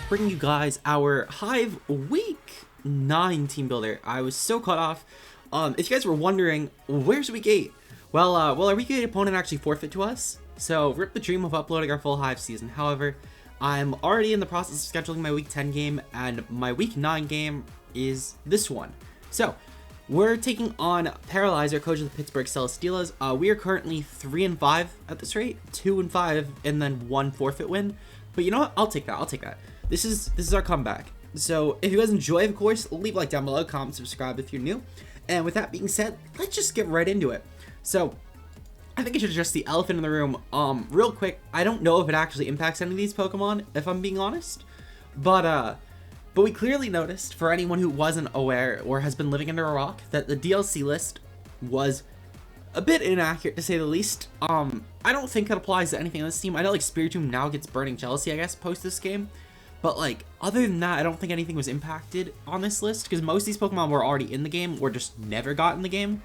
bringing you guys our Hive Week 9 team builder. I was so caught off. If you guys were wondering, where's Week 8? Well, our Week 8 opponent actually forfeit to us, so rip the dream of uploading our full Hive season. However, I'm already in the process of scheduling my Week 10 game, and my Week 9 game is this one. So, we're taking on Paralyzer, coach of the Pittsburgh Celesteelas. We are currently 3-5 at this rate, 2-5, and then 1 forfeit win. But you know what? I'll take that. This is our comeback. So if you guys enjoy, of course, leave a like down below, comment, subscribe if you're new. And with that being said, let's just get right into it. So I think I should address the elephant in the room real quick. I don't know if it actually impacts any of these Pokemon, if I'm being honest. But we clearly noticed, for anyone who wasn't aware or has been living under a rock, that the DLC list was a bit inaccurate, to say the least. I don't think it applies to anything on this team. I know, like, Spiritomb now gets Burning Jealousy, I guess, post this game. But, like, other than that, I don't think anything was impacted on this list, because most of these Pokemon were already in the game, or just never got in the game.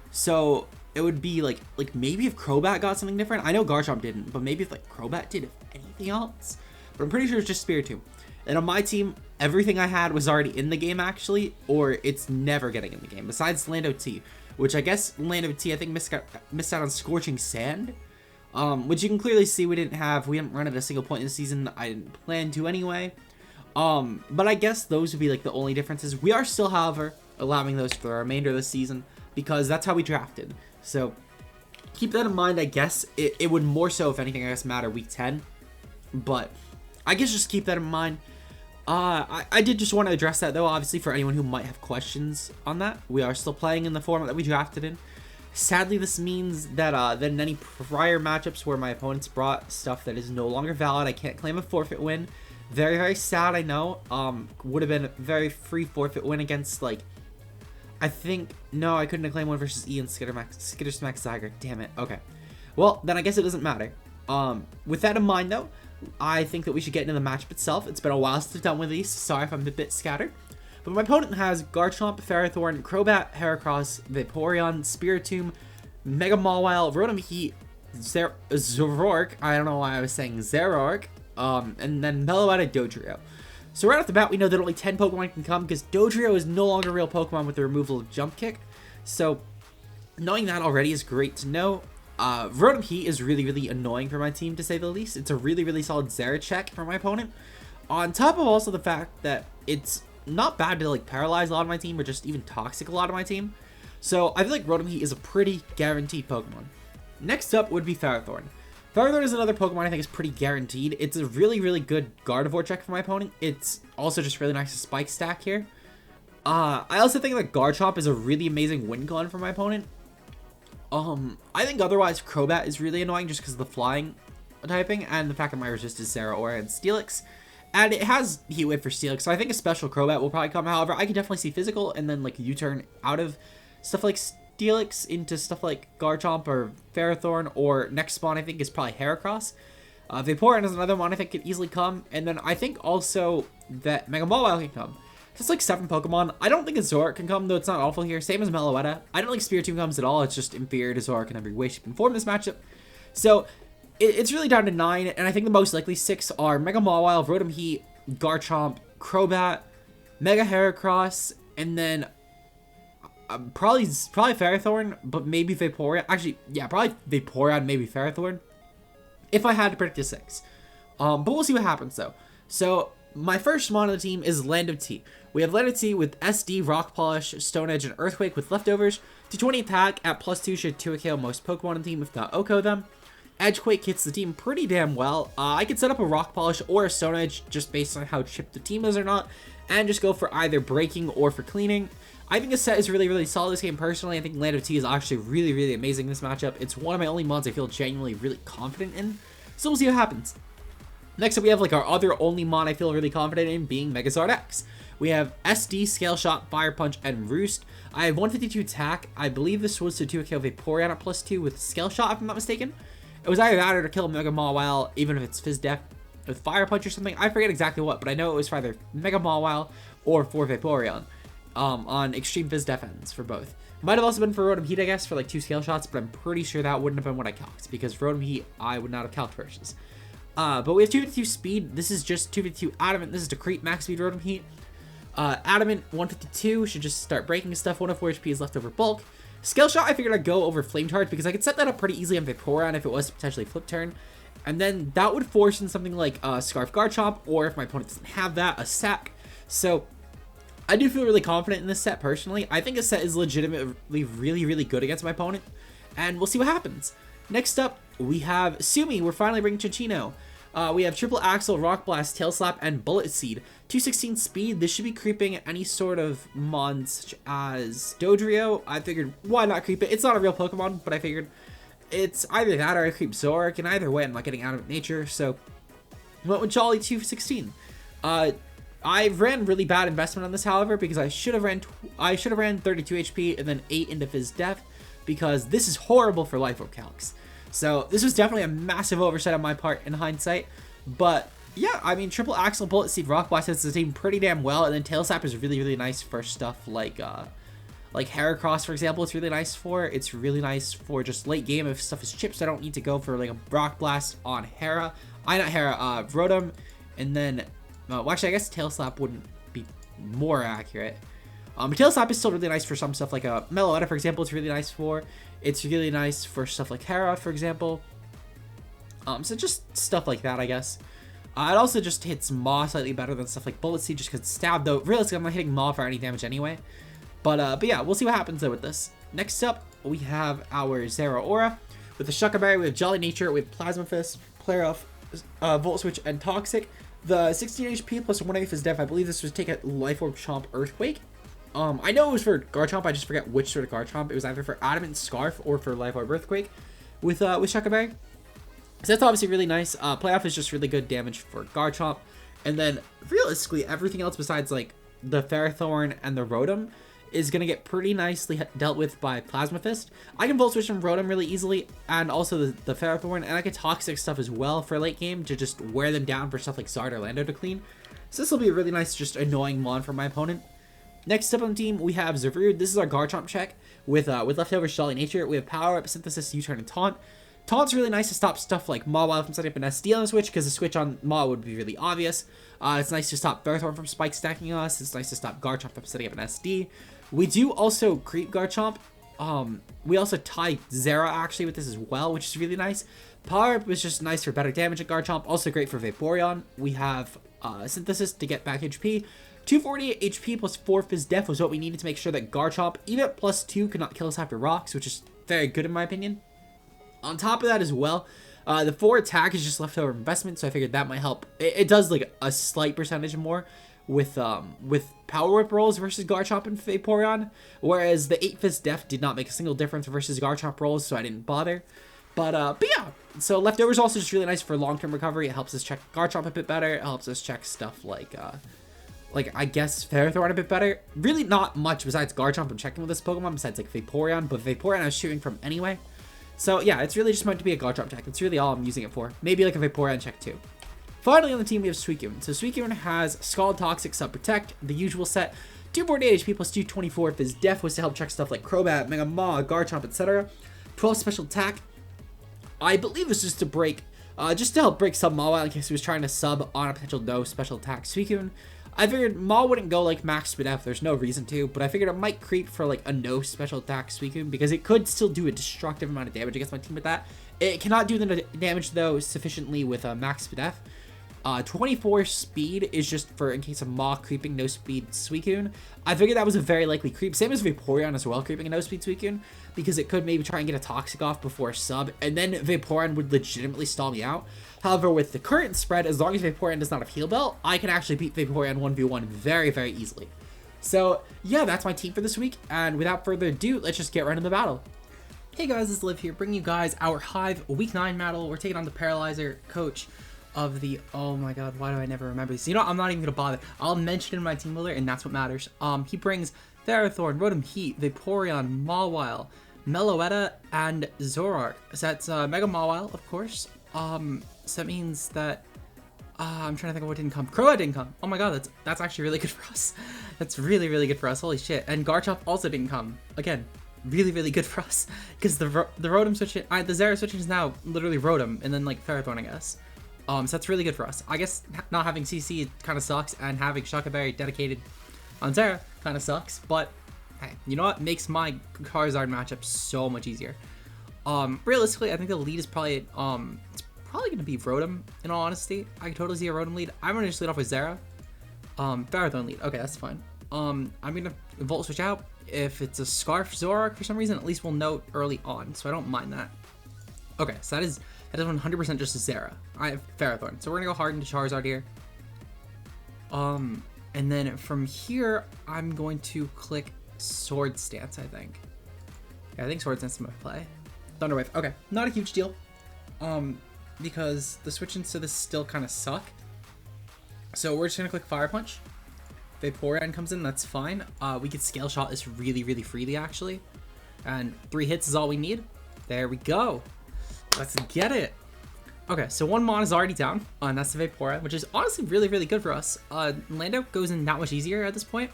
So, it would be, like maybe if Crobat got something different. I know Garchomp didn't, but maybe if, like, Crobat did, if anything else. But I'm pretty sure it's just Spiritomb. And on my team, everything I had was already in the game, actually, or it's never getting in the game, besides LANDORUS-T, which I guess LANDORUS-T, I think, missed out on Scorching Sand, which you can clearly see we didn't run at a single point in the season. I didn't plan to anyway. But I guess those would be, like, the only differences. We are still, however, allowing those for the remainder of the season, because that's how we drafted. So, keep that in mind. I guess it would more so, if anything, I guess, matter Week 10, but I guess just keep that in mind. I did just want to address that, though, obviously, for anyone who might have questions on that. We are still playing in the format that we drafted in. Sadly, this means that in any prior matchups where my opponents brought stuff that is no longer valid, I can't claim a forfeit win. Very, very sad, I know. Would have been a very free forfeit win against, like, I think, no, I couldn't have claimed one versus Ian Skittersmack Zyger. Damn it. Okay. Well, then I guess it doesn't matter. With that in mind, though, I think that we should get into the matchup itself. It's been a while since I've done with these. Sorry if I'm a bit scattered. But my opponent has Garchomp, Ferrothorn, Crobat, Heracross, Vaporeon, Spiritomb, Mega Mawile, Rotom-Heat, Zoroark. I don't know why I was saying Zoroark. And then Meloetta, Dodrio. So right off the bat, we know that only 10 Pokemon can come, because Dodrio is no longer a real Pokemon with the removal of Jump Kick. So knowing that already is great to know. Rotom-Heat is really, really annoying for my team, to say the least. It's a really, really solid Zera check for my opponent. On top of also the fact that it's not bad to, like, paralyze a lot of my team, or just even toxic a lot of my team. So I feel like Rotom-Heat is a pretty guaranteed Pokemon. Next up would be Ferrothorn. Ferrothorn is another Pokemon I think is pretty guaranteed. It's a really, really good Gardevoir check for my opponent. It's also just really nice to spike stack here. I also think that Garchomp is a really amazing win con for my opponent. I think otherwise Crobat is really annoying just because of the flying typing and the fact that my resist is Zeraora and Steelix. And it has Heat Wave for Steelix, so I think a special Crobat will probably come. However, I can definitely see physical and then, like, U-turn out of stuff like Steelix into stuff like Garchomp or Ferrothorn, or next spawn I think is probably Heracross. Vaporeon is another one I think could easily come, and then I think also that Mega Mawile can come. It's like 7 Pokemon. I don't think a Zoroark can come, though it's not awful here. Same as Meloetta. I don't think Spiritomb comes at all. It's just inferior to Zoroark in every way, shape, and form in this matchup. So it's really down to 9, and I think the most likely 6 are Mega Mawile, Rotom-Heat, Garchomp, Crobat, Mega Heracross, and then probably Ferrothorn, but maybe Vaporeon. Actually, yeah, probably Vaporeon, maybe Ferrothorn, if I had to predict a 6. But we'll see what happens, though. So my first mon on the team is LANDORUS-T. We have LANDORUS-T with SD, Rock Polish, Stone Edge, and Earthquake with leftovers. 220 attack at +2 should 2-KO most Pokemon on the team, if not OHKO them. Edgequake hits the team pretty damn well. I could set up a Rock Polish or a Stone Edge just based on how chipped the team is or not, and just go for either breaking or for cleaning. I think this set is really, really solid this game personally. I think LANDORUS-T is actually really, really amazing in this matchup. It's one of my only mods I feel genuinely really confident in, so we'll see what happens. Next up, we have, like, our other only mon I feel really confident in, being Megazord X. We have SD, Scale Shot, Fire Punch, and Roost. I have 152 attack. I believe this was to 2-KO Vaporeon at +2 with Scale Shot, if I'm not mistaken. It was either that or to kill Mega Mawile, even if it's Fizz Def with Fire Punch or something. I forget exactly what, but I know it was for either Mega Mawile or for Vaporeon on Extreme Fizz Def ends for both. Might have also been for Rotom-Heat, I guess, for like 2 Scale Shots, but I'm pretty sure that wouldn't have been what I calced, because Rotom-Heat I would not have calced versus. But we have 252 speed. This is just 252 adamant. This is to creep max speed rotom heat. Adamant 152 should just start breaking stuff. 104 HP is leftover bulk. Skill shot, I figured I'd go over flame charge because I could set that up pretty easily on Vaporeon if it was potentially flip turn. And then that would force in something like Scarf Garchomp, or if my opponent doesn't have that, a sack. So I do feel really confident in this set personally. I think this set is legitimately really good against my opponent, and we'll see what happens. Next up, we have Sumi. We're finally bringing Chinchino. We have Triple Axle, Rock Blast, Tail Slap, and Bullet Seed. 216 speed. This should be creeping any sort of mon such as Dodrio. I figured, why not creep it? It's not a real Pokemon, but I figured it's either that or I creep Zoroark, and either way, I'm not getting out of nature, so I went with Jolly 216. I ran really bad investment on this, however, because I should have ran 32 HP and then 8 into Fizz Def, because this is horrible for Life Orb calcs. So this was definitely a massive oversight on my part in hindsight, but yeah, I mean, Triple Axle, Bullet Seed, Rock Blast hits the team pretty damn well, and then Tail Slap is really nice for stuff like Heracross, for example. It's really nice for. It's really nice for just late game if stuff is chips. I don't need to go for like a Rock Blast on Rotom, and then well, actually, I guess Tail Slap wouldn't be more accurate. Tail Slap is still really nice for some stuff like a Meloetta, for example. It's really nice for. It's really nice for stuff like Hera, for example. So just stuff like that, I guess. It also just hits Maw slightly better than stuff like Bullet Seed, just because Stab, though, realistically, I'm not hitting Maw for any damage anyway. But yeah, we'll see what happens, though, with this. Next up, we have our Zeraora. With the Shucker Berry, we have Jolly Nature, we have Plasma Fist, Player Off, Volt Switch, and Toxic. The 16 HP plus 1 AF is Def. I believe this was take a Life Orb Chomp Earthquake. I know it was for Garchomp, I just forget which sort of Garchomp. It was either for Adamant Scarf or for Life Orb Earthquake with Shucker Berry. So that's obviously really nice. Playoff is just really good damage for Garchomp. And then, realistically, everything else besides, like, the Ferrothorn and the Rotom is going to get pretty nicely dealt with by Plasma Fist. I can Volt Switch from Rotom really easily, and also the Ferrothorn, and I can Toxic stuff as well for late game to just wear them down for stuff like Zard or Lando to clean. So this will be a really nice, just annoying mon for my opponent. Next up on the team, we have Zervood. This is our Garchomp check with leftover Jolly Nature. We have Power Up, Synthesis, U-Turn, and Taunt. Taunt's really nice to stop stuff like Mawile from setting up an SD on the switch, because the switch on Maw would be really obvious. It's nice to stop Ferrothorn from spike stacking us. It's nice to stop Garchomp from setting up an SD. We do also creep Garchomp. We also tie Zera actually with this as well, which is really nice. Power Up was just nice for better damage at Garchomp. Also great for Vaporeon. We have Synthesis to get back HP. 248 HP plus 4 Fizz Def was what we needed to make sure that Garchomp, even at +2, could not kill us after rocks, which is very good in my opinion. On top of that as well, the 4 attack is just leftover investment, so I figured that might help. It does like a slight percentage more with Power Whip rolls versus Garchomp and Vaporeon, whereas the 8 Fizz Def did not make a single difference versus Garchomp rolls, so I didn't bother. But yeah, so leftovers also just really nice for long-term recovery. It helps us check Garchomp a bit better. It helps us check stuff like I guess Ferrothorn a bit better. Really not much besides Garchomp I'm checking with this Pokemon besides like Vaporeon, but Vaporeon I was shooting from anyway. So yeah, it's really just meant to be a Garchomp check. That's really all I'm using it for. Maybe like a Vaporeon check too. Finally on the team we have Suicune. So Suicune has Scald, Toxic, Sub Protect, the usual set. 248 HP plus 224 Fizz Def was to help check stuff like Crobat, Mega Maw, Garchomp, etc. 12 special attack. I believe this is to break, just to help break sub Mawile in case he was trying to sub on a potential no special attack Suicune. I figured Maw wouldn't go like max speed F, there's no reason to, but I figured it might creep for like a no special attack Suicune because it could still do a destructive amount of damage against my team with that. It cannot do the damage though sufficiently with max speed F. 24 speed is just for in case of Maw creeping no speed Suicune. I figured that was a very likely creep. Same as Vaporeon as well, creeping a no speed Suicune, because it could maybe try and get a Toxic off before sub, and then Vaporeon would legitimately stall me out. However, with the current spread, as long as Vaporeon does not have Heal Bell, I can actually beat Vaporeon 1v1 very easily. So yeah, that's my team for this week, and without further ado, let's just get right into the battle. Hey guys, it's Liv here, bringing you guys our Hive Week 9 battle. We're taking on the Paralyzer coach of the, oh my god, why do I never remember this? You know, I'm not even gonna bother. I'll mention it in my team builder, and that's what matters. He brings Ferrothorn, Rotom Heat, Vaporeon, Mawile, Meloetta, and Zoroark. So that's Mega Mawile, of course. So that means that I'm trying to think of what didn't come. Crobat didn't come. Oh my god, that's actually really good for us. That's really good for us. Holy shit. And Garchomp also didn't come. Again, really good for us because the Rotom switch, the Zera switch is now literally Rotom and then like Ferrothorn, I guess. So that's really good for us. I guess not having CC kind of sucks, and having Shuckleberry dedicated on Zera kind of sucks, but hey, you know what? Makes my Charizard matchup so much easier. Realistically, I think the lead is probably, it's probably going to be Rotom, in all honesty. I can totally see a Rotom lead. I'm going to just lead off with Zera. Ferrothorn lead. Okay, that's fine. I'm going to Volt Switch out. If it's a Scarf Zoroark for some reason, at least we'll know early on, so I don't mind that. Okay, so that is 100% just a Zera. I have Ferrothorn, so we're going to go hard into Charizard here. And then from here, I'm going to click Sword Stance, I think. Yeah, I think Sword Stance is my play. Thunder Wave. Okay, not a huge deal. Because the switch into this still kind of suck. So we're just gonna click Fire Punch. Vaporeon comes in, that's fine. We could Scale Shot this really, really freely, actually. And 3 hits is all we need. There we go. Let's get it. Okay, so 1 Mon is already down, and that's the Vaporeon, which is honestly really, really good for us. Lando goes in that much easier at this point.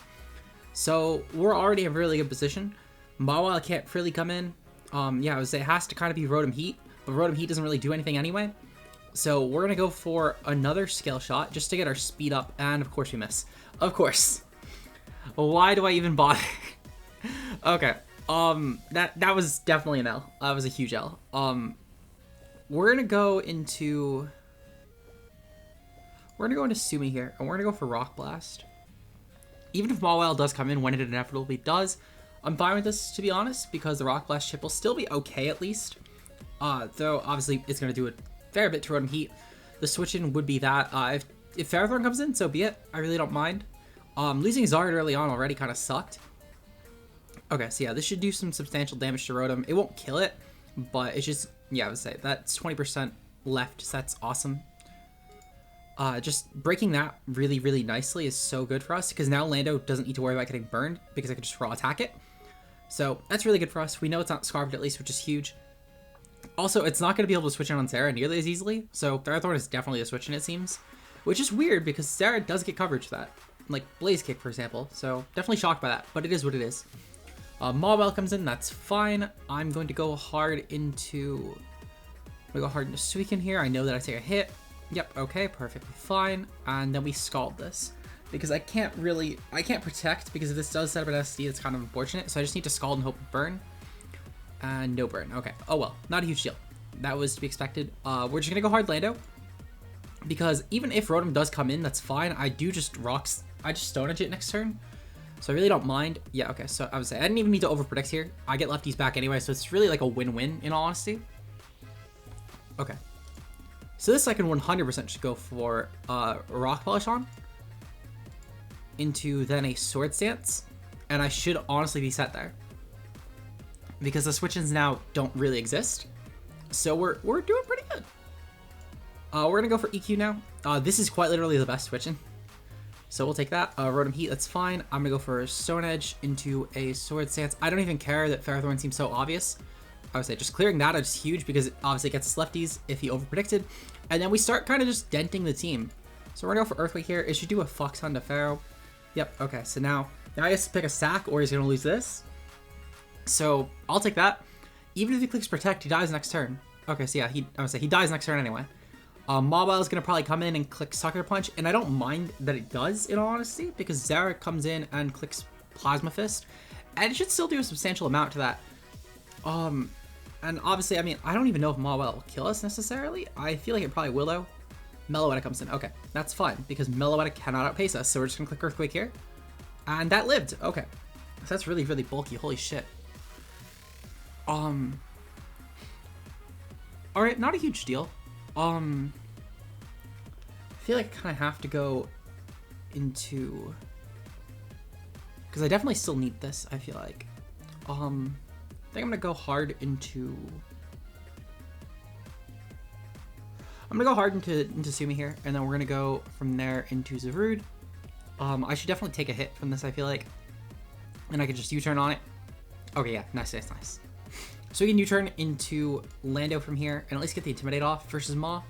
So we're already in a really good position. Mawile can't really come in. Yeah, I would say it has to kind of be Rotom Heat, but Rotom Heat doesn't really do anything anyway. So we're going to go for another Scale Shot just to get our speed up, and of course we miss. Of course. Why do I even bother? Okay, that was definitely an L. That was a huge L. We're going to go into Sumi here, and we're going to go for Rock Blast. Even if Mawile does come in when it inevitably does, I'm fine with this, to be honest, because the Rock Blast chip will still be okay at least. Though, obviously, it's going to do a fair bit to Rotom Heat. The switch-in would be that. If Ferrothorn comes in, so be it. I really don't mind. Losing Zard early on already kind of sucked. Okay, so yeah, this should do some substantial damage to Rotom. It won't kill it, but it's just, yeah, I would say that's 20% left, so that's awesome. Just breaking that really, really nicely is so good for us, because now Lando doesn't need to worry about getting burned, because I can just raw attack it. So that's really good for us. We know it's not Scarfed at least, which is huge. Also, it's not going to be able to switch in on Zera nearly as easily, so Ferrothorn is definitely a switch in, it seems. Which is weird, because Zera does get coverage for that. Like Blaze Kick, for example, so definitely shocked by that, but it is what it is. Mawile comes in, that's fine. I'm going to go hard into... Suicune here. I know that I take a hit. Yep, okay, perfectly fine. And then we Scald this. Because I can't protect, because if this does set up an SD, it's kind of unfortunate. So I just need to Scald and hope burn. And no burn. Okay. Oh well, not a huge deal. That was to be expected. We're just gonna go hard Lando. Because even if Rotom does come in, that's fine. I just Stone Edge it next turn. So I really don't mind. Yeah, okay, so I would say I didn't even need to overpredict here. I get lefties back anyway, so it's really like a win-win in all honesty. Okay. So this I can 100% just go for Rock Polish on. Into then a Sword Stance. And I should honestly be set there. Because the switch-ins now don't really exist. So we're doing pretty good. We're going to go for EQ now. This is quite literally the best switch-in. So we'll take that. Rotom Heat, that's fine. I'm going to go for Stone Edge into a Sword Stance. I don't even care that Ferrothorn seems so obvious. I would say just clearing that is huge because it obviously gets lefties if he overpredicted. And then we start kind of just denting the team. So we're going to go for Earthquake here. It should do a fuck ton to Pharaoh. Yep, okay. So now he has to pick a sack or he's going to lose this. So I'll take that. Even if he clicks Protect, he dies next turn. Okay, so yeah, I would say he dies next turn anyway. Mawile is going to probably come in and click Sucker Punch, and I don't mind that it does, in all honesty, because Zara comes in and clicks Plasma Fist, and it should still do a substantial amount to that. And obviously, I mean, I don't even know if Mawile will kill us necessarily. I feel like it probably will, though. Meloetta comes in. Okay, that's fine, because Meloetta cannot outpace us, so we're just going to click Earthquake here. And that lived. Okay. So that's really, really bulky. Holy shit. Alright, not a huge deal. I feel like I kind of have to go into... Because I definitely still need this, I feel like. I think I'm going to go hard into... I'm going to go hard into Sumi here, and then we're going to go from there into Zarude. I should definitely take a hit from this, I feel like. And I can just U-turn on it. Okay, yeah, nice, nice, nice. So we can U-turn into Lando from here and at least get the Intimidate off versus Maw.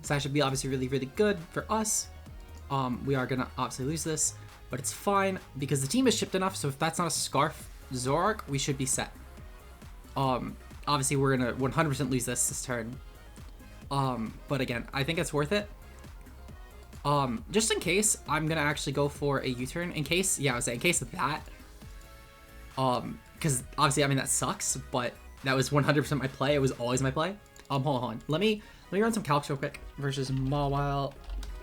So that should be obviously really, really good for us. We are going to obviously lose this, but it's fine because the team is shipped enough. So if that's not a Scarf Zoroark, we should be set. Obviously, we're going to 100% lose this turn. But again, I think it's worth it. Just in case, I'm gonna actually go for a U-turn. In case, yeah, I was saying, in case of that. Because obviously, I mean, that sucks, but that was 100% my play. It was always my play. Hold on. Let me run some calcs real quick versus Mawile,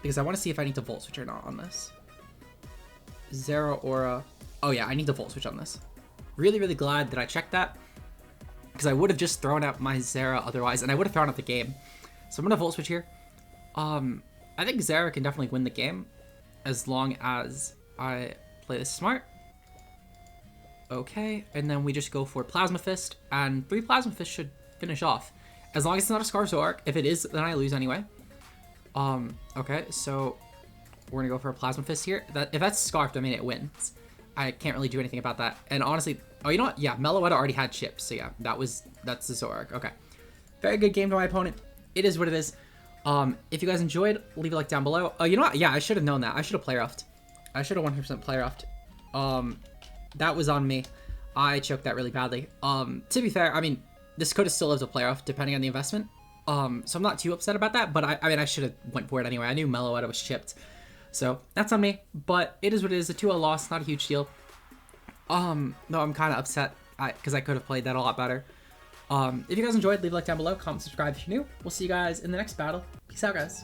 because I want to see if I need to volt switch or not on this. Zero Aura. Oh yeah, I need to volt switch on this. Really, really glad that I checked that, because I would have just thrown out my Zera otherwise, and I would have thrown out the game. So I'm gonna volt switch here. I think Zera can definitely win the game as long as I play this smart. Okay, and then we just go for Plasma Fist, and 3 Plasma Fist should finish off. As long as it's not a Scarf Zoroark. If it is, then I lose anyway. Okay, so we're gonna go for a Plasma Fist here. If that's Scarfed, I mean, it wins. I can't really do anything about that. And honestly, oh, you know what? Yeah, Meloetta already had chips, so yeah, that's the Zoroark. Okay. Very good game to my opponent. It is what it is. If you guys enjoyed, leave a like down below. Oh, you know what? Yeah, I should have known that. I should have play roughed. I should have 100% play roughed. That was on me. I choked that really badly. To be fair, I mean, this could have still lived a play rough depending on the investment. So I'm not too upset about that, but I mean, I should have went for it anyway. I knew Meloetta was chipped. So that's on me, but it is what it is. A 2-0 loss, not a huge deal. No, I'm kind of upset because I could have played that a lot better. If you guys enjoyed, leave a like down below, comment, subscribe if you're new. We'll see you guys in the next battle. Peace out, guys.